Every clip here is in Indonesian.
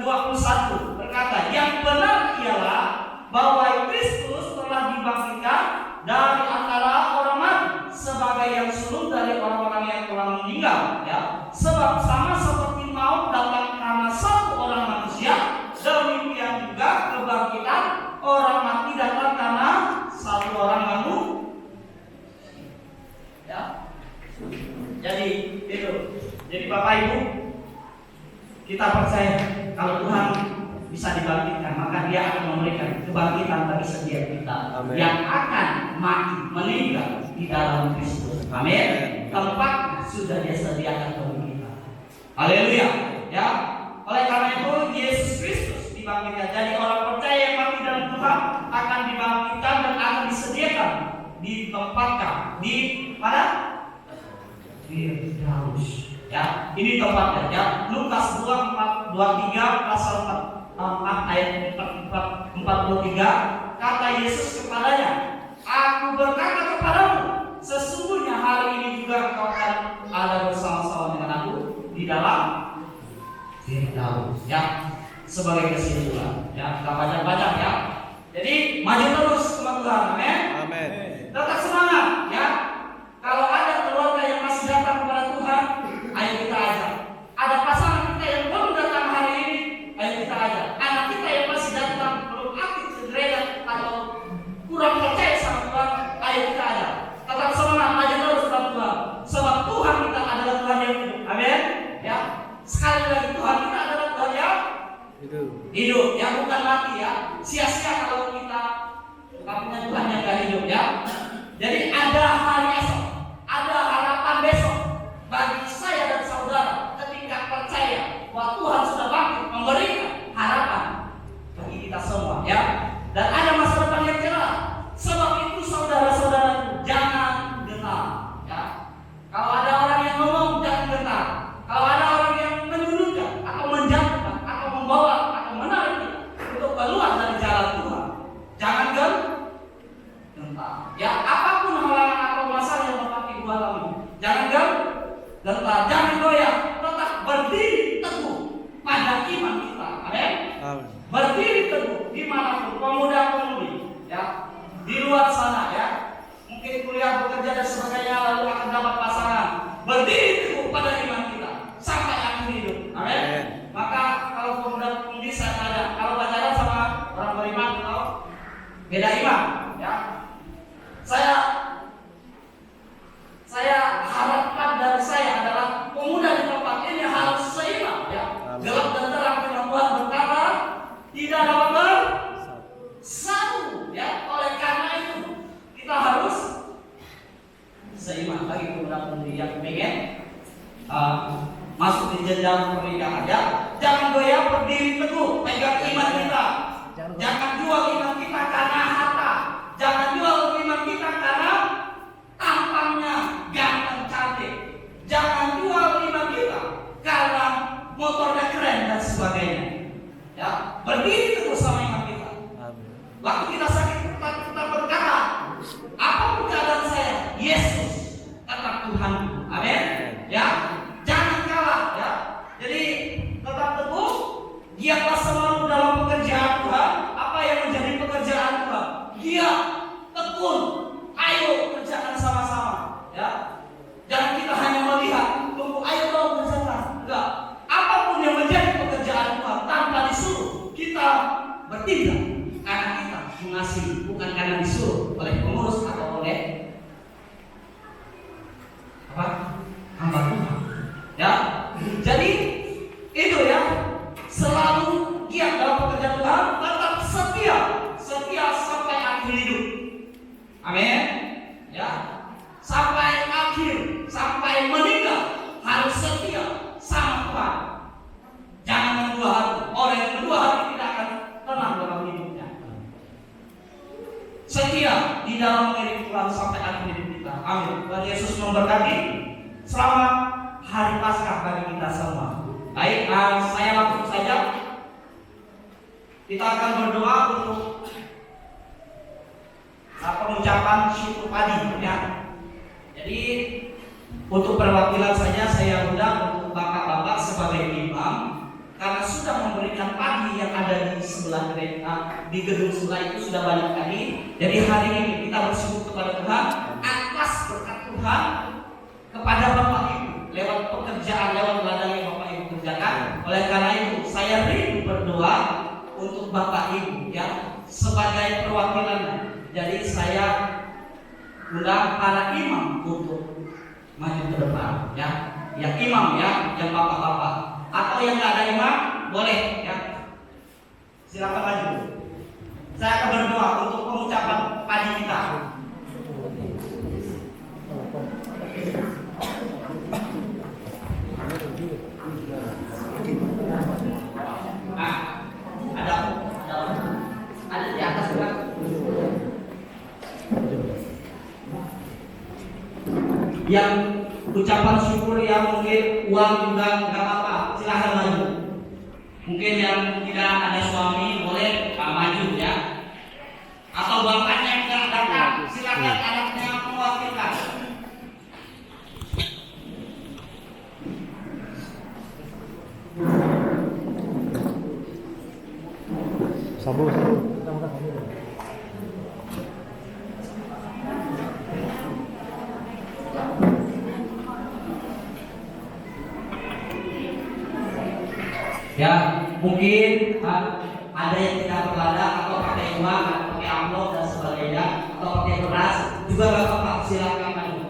21 berkata, yang benar ialah bahwa Kristus telah dibangkitkan dari antara orang mati sebagai yang sulung dari orang-orang yang telah meninggal, ya. Sebab sama seperti maut datang karena satu orang manusia, demikian juga kebangkitan orang mati datang karena satu orang manusia. Ya. Jadi itu. Jadi Bapak Ibu, kita percaya kalau Tuhan bisa dibangkitkan, maka Dia akan memberikan kebangkitan bagi setiap kita. Amen. Yang akan mati meninggal di dalam Kristus. Amin. Tempat sudah Dia sediakan bagi kita. Haleluya. Ya. Oleh karena itu Yesus Kristus dibangkitkan. Jadi orang percaya yang mati dalam Tuhan akan dibangkitkan dan akan disediakan, ditempatkan di mana? Firdaus. Ya, ini tempatnya. Ya, Lukas 2:23 pasal 4 ayat 43, kata Yesus kepadanya, aku berkata kepadamu, sesungguhnya hari ini juga kau akan ada bersama-sama dengan aku di dalam Firdaus. Ya, sebagai kesimpulan. Ya, kita baca-baca ya. Jadi maju terus sama Tuhan. Amin. Amin. Tetap semangat ya. Kalau ada keluarga yang masih datang kepada Tuhan, ayo kita ajak. Ada pasangan kita yang belum datang hari ini, ayo kita ajak. Anak kita yang masih datang belum aktif gereja atau kurang percaya sama Tuhan, ayo kita ajak. Tetap semangat, maju terus sama Tuhan. Sebab Tuhan kita adalah Tuhan yang hidup. Amin. Ya. Sekali lagi Tuhan kita adalah Tuhan yang hidup, yang bukan mati ya. Sia-sia kalau kita punya Tuhan yang gak hidup ya. Jadi ada hari esok, ada harapan besok bagi saya dan saudara ketika percaya bahwa Tuhan sudah bangkit memberikan harapan bagi kita semua ya. Dan ada masa depan yang cerah. Sebab itu saudara-saudara jangan gentar ya. Kalau ada orang yang ngomong jangan gentar. Kalau ada orang yang menyulitkan atau menjatuhkan atau membawa atau menarik untuk keluar dari jalan Tuhan, jangan gentar. Ya, apapun halangan atau masalah yang Bapak Ibu alami, jangan gentar, jangan goyah, tetap berdiri teguh pada iman kita. Amin. Berdiri teguh dimanapun, pemuda-pemudi, ya, di luar sana, ya, mungkin kuliah, bekerja dan sebagainya, lalu akan dapat pasangan. Berdiri teguh pada iman kita sampai akhir hidup. Amin. Maka kalau pemuda-pemudi saya tanya, kalau pacaran sama orang beriman atau beda iman, ya. Saya harapkan dari saya adalah pemuda di tempat ini harus seiman ya. Gelap dan terang firman Tuhan berkata tidak dapat bersatu ya. Oleh karena itu kita harus seiman bagi pemuda-pemudi yang ingin masuk di jenjang pernikahan ya. Jangan goyah, berdiri teguh, pegang iman kita. Jangan jual iman kita karena harta. Jangan jual iman kita karena tampangnya ganteng cantik. Jangan jual iman kita karena motornya keren dan sebagainya. Ya, berdiri teguh sama iman kita. Waktu kita sakit kita berkata, apapun keadaan saya, Yesus tetap Tuhan. Amin. Ya, jangan kalah ya. Jadi tetap teguh, giatlah selalu dalam pekerjaan Tuhan. Apa yang menjadi pekerjaan Tuhan? Dia tekun, ayo kerjakan sama-sama ya. Jangan kita hanya melihat, tunggu ayo dong kerjakan. Enggak, apapun yang menjadi pekerjaan Tuhan tanpa disuruh, kita bertindak karena kita mengasihi, bukan karena disuruh oleh pengurus atau oleh hamba Tuhan ya. Jadi itu ya, selalu giat dalam pekerjaan Tuhan, tetap setia sampai akhir hidup. Amin. Ya. Sampai akhir, sampai meninggal harus setia sama Tuhan. Jangan mendua hati. Orang yang mendua hati tidak akan tenang dalam hidupnya. Setia di dalam mengiring Tuhan sampai akhir hidup kita. Amin. Tuhan Yesus memberkati. Selamat hari Paskah bagi kita semua. Baik, saya langsung saja. Kita akan berdoa untuk pengucapan syukur padi ya. Jadi untuk perwakilan saja saya undang untuk bapak-bapak sebagai imam karena sudah memberikan sebelah di gedung sebelah itu sudah banyak kali. Jadi hari ini kita bersyukur kepada Tuhan atas berkat Tuhan kepada Bapak Ibu lewat pekerjaan, lewat ladang yang Bapak Ibu kerjakan. Oleh karena itu saya rindu berdoa untuk Bapak Ibu ya sebagai perwakilan. Jadi saya undang para imam untuk maju ke depan ya. Yang imam ya, yang bapak-bapak atau yang nggak ada imam boleh ya. Silakan maju. Saya akan berdoa untuk pengucapan padi kita. Nah, ada di atas kan? Yang ucapan syukur yang mungkin uang juga nggak apa-apa, silahkan maju. Mungkin yang tidak ada suami boleh maju ya. Atau bapaknya yang nggak datang, silahkan anaknya mewakilkan. Sabu. Ya, mungkin ada yang tidak berladang atau pakai uang, atau pakai amplop dan sebagainya, atau pakai beras, juga nggak apa-apa, silakan maju.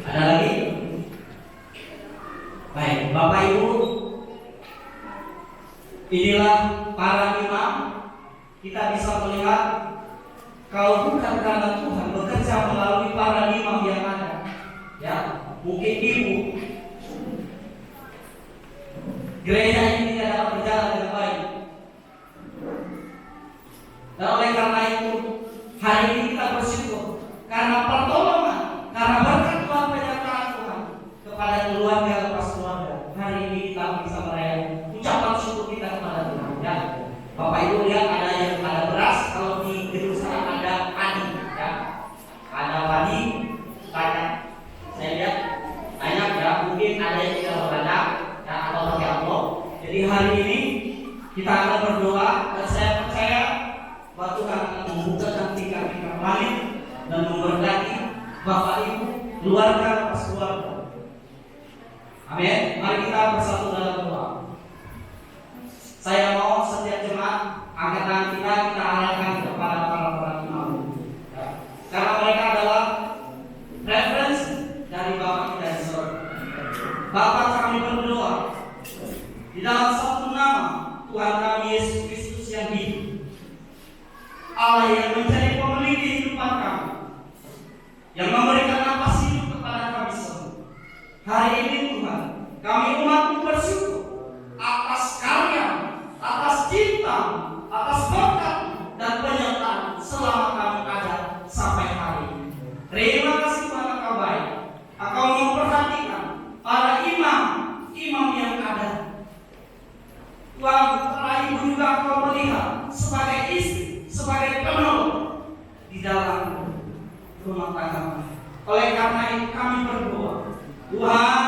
Ada lagi? Baik, Bapak Ibu, inilah para imam. Kita bisa melihat kalau bukan karena Tuhan bekerja melalui para imam yang ada, ya mungkin ibu gereja ini tidak dapat berjalan dengan baik. Dan oleh karena itu hari ini kita bersyukur karena pertolongan, karena berkat Tuhan, penyertaan Tuhan kepada keluarga lepas keluarga. Hari ini kita bisa merayakan ucapan syukur kita kepada Tuhan. Ya, Bapak Ibu lihat ada beras, kalau di gedung sana ada padi, ya, ada padi banyak. Saya lihat banyak ya, mungkin ada yang tidak berladang, ya, atau pakai amplop. Jadi hari ini kita akan berdoa dan saya percaya bahwa Tuhan akan membukakan tingkap-tingkap langit dan memberkati Bapak Ibu, keluarga lepas keluarga. Amin. Mari kita bersatu dalam doa. Saya mau setiap jemaat angkatan kita arahkan kepada para imam. Ya. Karena mereka adalah referensi dari Bapak kita di surga. Bapak, kami berdoa di dalam satu nama Tuhan kami Yesus Kristus yang hidup, Allah yang menjadi pemilik kehidupan kami, yang memberikan nafas hidup kepada kami semua. Hari ini Tuhan, kami umat-Mu bersyukur atas karya, atas cinta, atas berkat dan penyertaan selama kami ada sampai hari ini. Terima kasih Tuhan, Engkau baik. Engkau memperhatikan para imam yang ada. Tuhan, para ibu juga Engkau melihat sebagai istri, sebagai penolong di dalam rumah tangga. Oleh karena itu kami berdoa, Tuhan,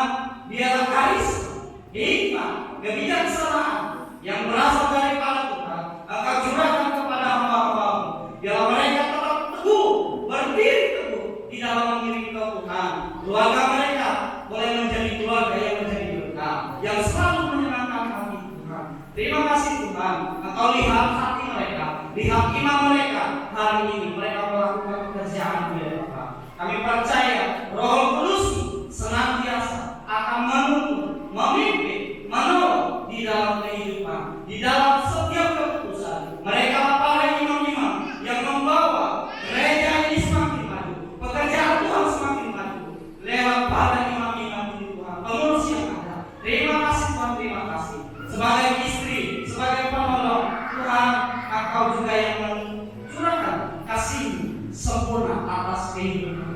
biarlah karisma, hikmat, kebijaksanaan yang berasal daripada Tuhan Engkau curahkan kepada hamba-hamba-Mu. Biarlah mereka tetap teguh, berdiri teguh di dalam mengiring Kau Tuhan. Keluarga mereka boleh menjadi keluarga yang menjadi berkah, yang selalu menyenangkan hati Tuhan. Terima kasih Tuhan, Engkau lihat hati mereka, lihat iman mereka. Hari ini mereka melakukan pekerjaan di Bapak. Kami percaya Roh Kudus senantiasa akan menuntun, memimpin, menolong di dalam kehidupan, di dalam setiap keputusan. Mereka para imam-imam yang membawa gereja ini semakin maju, pekerjaan Tuhan semakin maju lewat para imam-imam ini Tuhan, pengurus yang ada. Terima kasih Tuhan, terima kasih. Sebagai istri, sebagai penolong Tuhan, Engkau juga yang mencurahkan kasih sempurna atas kehidupan.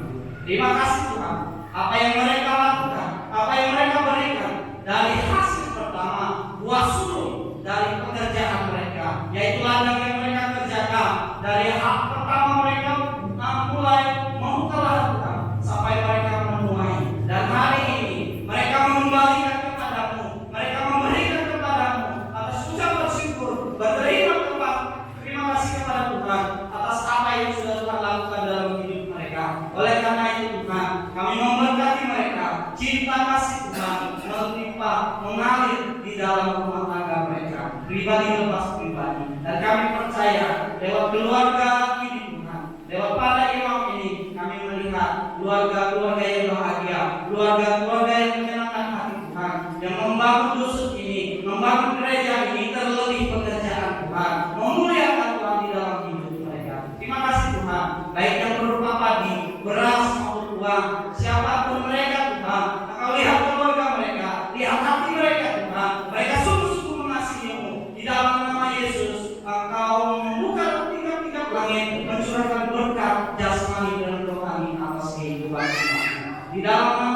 Terima kasih Tuhan, apa yang mereka lakukan, apa yang mereka berikan dari hasil pertama mengalir di dalam rumah tangga mereka, pribadi lepas pribadi. Dan kami percaya lewat keluarga ini Tuhan, lewat pada imam ini kami melihat keluarga-keluarga yang bahagia, keluarga-keluarga yang menyenangkan hati Tuhan, yang membangun dusun ini, membangun gereja ini, terlebih pekerjaan Tuhan, memuliakan Tuhan di dalam hidup mereka. Terima kasih Tuhan, baik yang berupa padi, beras maupun uang, siapapun mereka Tuhan, Engkau lihat keluarga mereka, lihat hati mereka Tuhan, mereka sungguh-sungguh mengasihi-Mu. Di dalam nama Yesus, Engkau membuka tingkap-tingkap langit, mencurahkan berkat jasmani dan rohani atas kehidupan kita. Di dalam nama